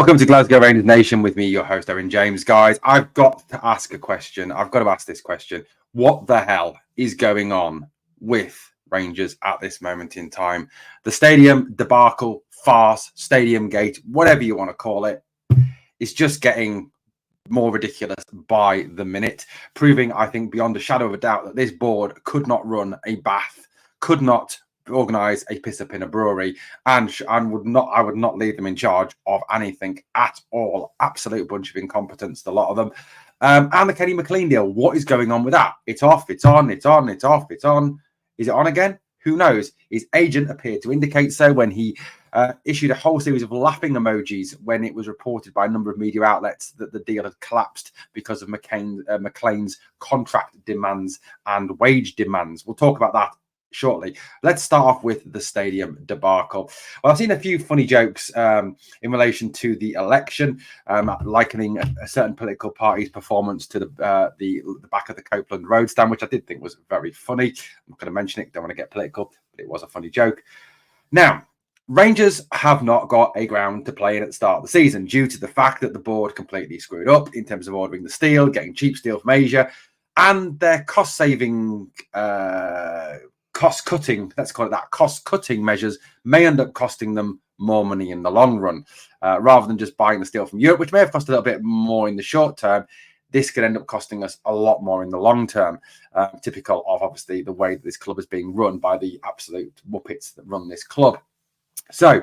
Welcome to Glasgow Rangers Nation with me, your host, Owen James. Guys, I've got to ask a question. I've got to ask this question. What the hell is going on with Rangers at this moment in time? The stadium debacle, farce, stadium gate, whatever you want to call it, is just getting more ridiculous by the minute, proving, I think, beyond a shadow of a doubt that this board could not run a bath, could not organise a piss up in a brewery, and I would not leave them in charge of anything at all. Absolute bunch of incompetence, a lot of them. And the Kenny Mclean deal, what is going on with that? It's off, it's on, it's on, it's off, it's on. Is it on again? Who knows? His agent appeared to indicate so when he issued a whole series of laughing emojis when it was reported by a number of media outlets that the deal had collapsed because of McLean's contract demands and wage demands. We'll talk about that shortly. Let's start off with the stadium debacle. Well, I've seen a few funny jokes in relation to the election, likening a certain political party's performance to the back of the Copeland Road stand, which I did think was very funny. I'm not going to mention it, don't want to get political, but it was a funny joke. Now, Rangers have not got a ground to play in at the start of the season due to the fact that the board completely screwed up in terms of ordering the steel, getting cheap steel from Asia, and their cost-saving cost-cutting, let's call it that, cost-cutting measures may end up costing them more money in the long run, rather than just buying the steel from Europe, which may have cost a little bit more in the short term. This could end up costing us a lot more in the long term, typical of, obviously, the way that this club is being run by the absolute muppets that run this club. So,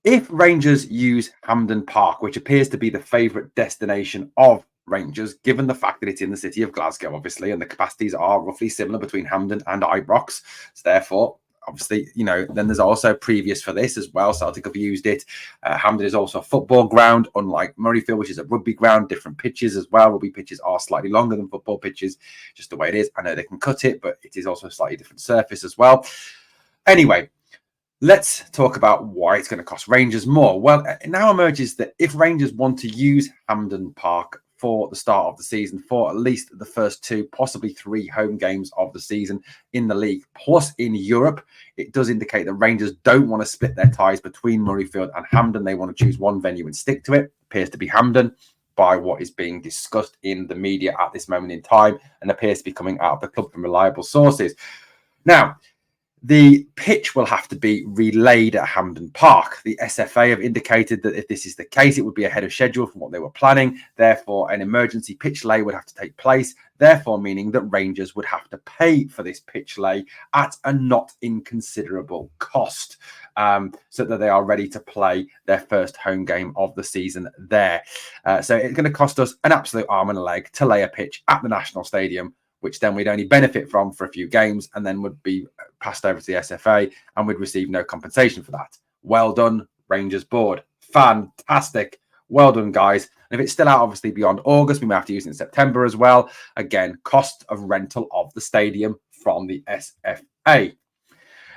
if Rangers use Hampden Park, which appears to be the favourite destination of Rangers, given the fact that it's in the city of Glasgow, obviously, and the capacities are roughly similar between Hampden and Ibrox. So therefore, obviously, then there's also previous for this as well. Celtic have used it. Hampden is also a football ground, unlike Murrayfield, which is a rugby ground, different pitches as well. Rugby pitches are slightly longer than football pitches, just the way it is. I know they can cut it, but it is also a slightly different surface as well. Anyway, let's talk about why it's going to cost Rangers more. Well, it now emerges that if Rangers want to use Hampden Park for the start of the season, for at least the first 2, possibly 3 home games of the season in the league, plus in Europe, it does indicate that Rangers don't want to split their ties between Murrayfield and Hampden. They want to choose one venue and stick to it. Appears to be Hampden by what is being discussed in the media at this moment in time, and appears to be coming out of the club from reliable sources. Now, the pitch will have to be relayed at Hampden Park. The SFA have indicated that if this is the case, it would be ahead of schedule from what they were planning. Therefore, an emergency pitch lay would have to take place, therefore meaning that Rangers would have to pay for this pitch lay at a not inconsiderable cost, so that they are ready to play their first home game of the season there. So it's going to cost us an absolute arm and a leg to lay a pitch at the National Stadium, which then we'd only benefit from for a few games and then would be passed over to the SFA and we'd receive no compensation for that. Well done, Rangers board. Fantastic. Well done, guys. And if it's still out, obviously, beyond August, we may have to use it in September as well. Again, cost of rental of the stadium from the SFA.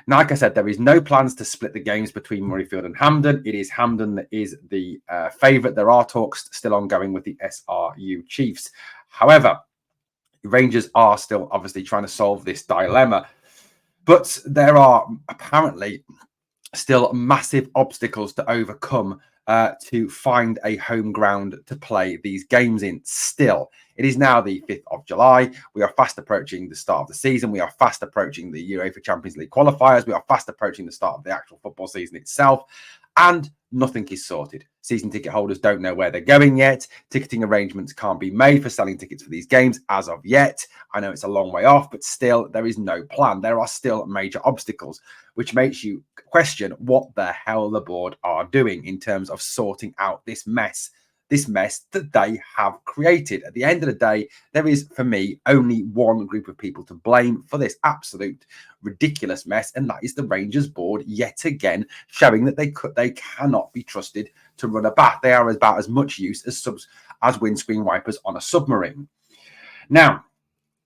Now, like I said, there is no plans to split the games between Murrayfield and Hampden. It is Hampden that is the favourite. There are talks still ongoing with the SRU Chiefs. However, Rangers are still obviously trying to solve this dilemma, but there are apparently still massive obstacles to overcome to find a home ground to play these games in. Still, it is now the 5th of July. We are fast approaching the start of the season. We are fast approaching the UEFA Champions League qualifiers. We are fast approaching the start of the actual football season itself, and nothing is sorted. Season ticket holders don't know where they're going yet. Ticketing arrangements can't be made for selling tickets for these games as of yet. I know it's a long way off, but still, there is no plan. There are still major obstacles, which makes you question what the hell the board are doing in terms of sorting out this mess that they have created. At the end of the day, there is, for me, only one group of people to blame for this absolute ridiculous mess, and that is the Rangers board, yet again, showing that they cannot be trusted to run a bath. They are about as much use as windscreen wipers on a submarine. Now,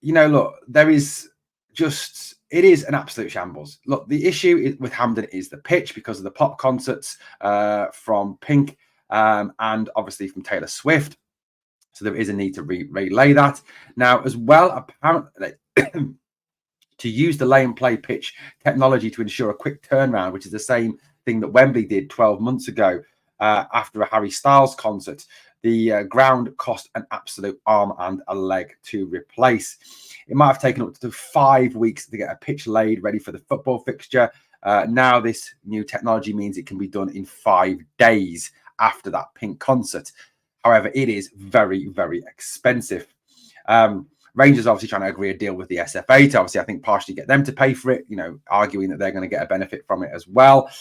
look, it is an absolute shambles. Look, the issue with Hampden is the pitch because of the pop concerts from Pink, and obviously from Taylor Swift. So there is a need to relay that. Now, as well, apparently, to use the lay and play pitch technology to ensure a quick turnaround, which is the same thing that Wembley did 12 months ago, after a Harry Styles concert. The ground cost an absolute arm and a leg to replace. It might have taken up to 5 weeks to get a pitch laid ready for the football fixture. Now this new technology means it can be done in 5 days after that Pink concert. However, it is very, very expensive. Rangers obviously trying to agree a deal with the SFA to obviously, I think, partially get them to pay for it, arguing that they're going to get a benefit from it as well.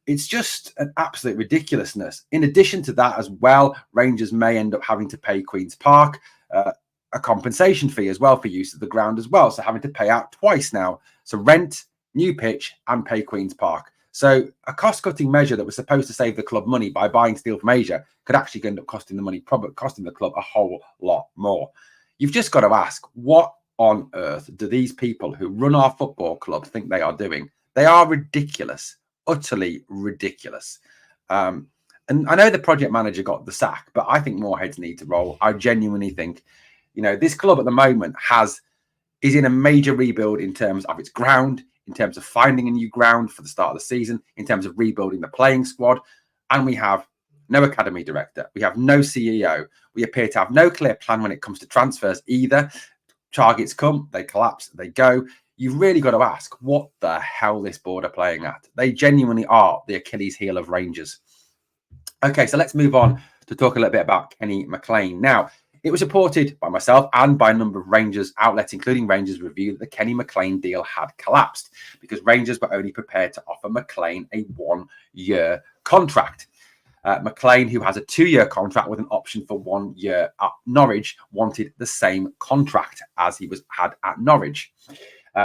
It's just an absolute ridiculousness. In addition to that as well, Rangers may end up having to pay Queen's Park a compensation fee as well for use of the ground as well. So having to pay out twice now. So rent, new pitch, and pay Queen's Park. So a cost-cutting measure that was supposed to save the club money by buying steel from Asia could actually end up costing the club a whole lot more. You've just got to ask, what on earth do these people who run our football club think they are doing? They are ridiculous, utterly ridiculous. And I know the project manager got the sack, but I think more heads need to roll. I genuinely think, this club at the moment is in a major rebuild in terms of its ground, in terms of finding a new ground for the start of the season, in terms of rebuilding the playing squad. And we have no academy director. We have no CEO. We appear to have no clear plan when it comes to transfers either. Targets come, they collapse, they go. You've really got to ask what the hell this board are playing at. They genuinely are the Achilles heel of Rangers. Okay, so let's move on to talk a little bit about Kenny Mclean. Now, it was reported by myself and by a number of Rangers outlets, including Rangers Review, that the Kenny Mclean deal had collapsed because Rangers were only prepared to offer Mclean a 1-year contract. Mclean, who has a 2-year contract with an option for 1 year at Norwich, wanted the same contract as he had at Norwich.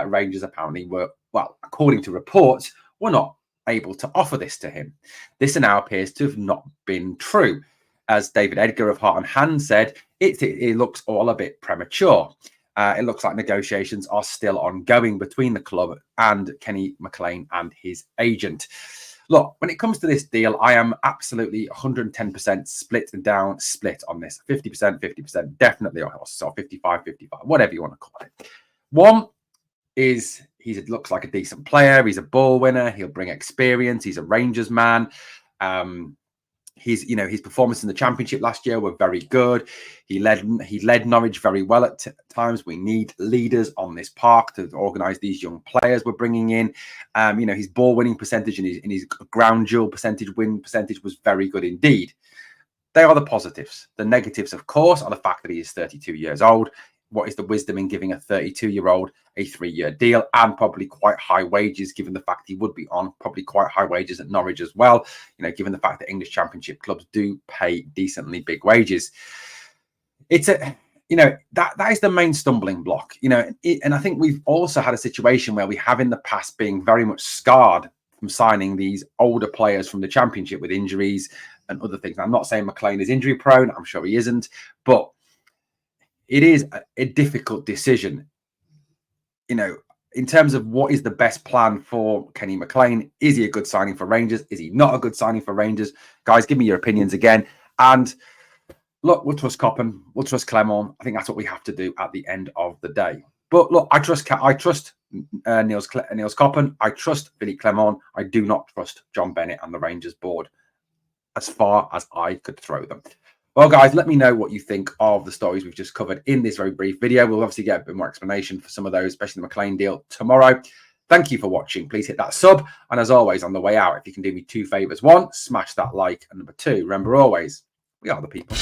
Rangers apparently were, according to reports, were not able to offer this to him. This now appears to have not been true. As David Edgar of Heart and Hand said, it looks all a bit premature. It looks like negotiations are still ongoing between the club and Kenny Mclean and his agent. Look, when it comes to this deal, I am absolutely 110% split on this. 50%, 50%, definitely, or 55, 55, whatever you want to call it. One is he looks like a decent player. He's a ball winner. He'll bring experience. He's a Rangers man. His performance in the Championship last year were very good. He led Norwich very well at times. We need leaders on this park to organise these young players we're bringing in. His ball winning percentage and his ground duel win percentage was very good indeed. They are the positives. The negatives, of course, are the fact that he is 32 years old. What is the wisdom in giving a 32-year-old a 3-year deal and probably quite high wages, given the fact he would be on probably quite high wages at Norwich as well, given the fact that English Championship clubs do pay decently big wages. It's that is the main stumbling block, and I think we've also had a situation where we have in the past being very much scarred from signing these older players from the Championship with injuries and other things. I'm not saying Mclean is injury prone. I'm sure he isn't, but it is a difficult decision, in terms of what is the best plan for Kenny Mclean. Is he a good signing for Rangers? Is he not a good signing for Rangers? Guys, give me your opinions again. And look, we'll trust Coppen. We'll trust Clement. I think that's what we have to do at the end of the day. But look, I trust Niels Coppen. I trust Philippe Clement. I do not trust John Bennett and the Rangers board as far as I could throw them. Well, guys, let me know what you think of the stories we've just covered in this very brief video. We'll obviously get a bit more explanation for some of those, especially the Mclean deal, tomorrow. Thank you for watching. Please hit that sub. And as always, on the way out, if you can do me 2 favors. 1, smash that like. And number 2, remember always, we are the people.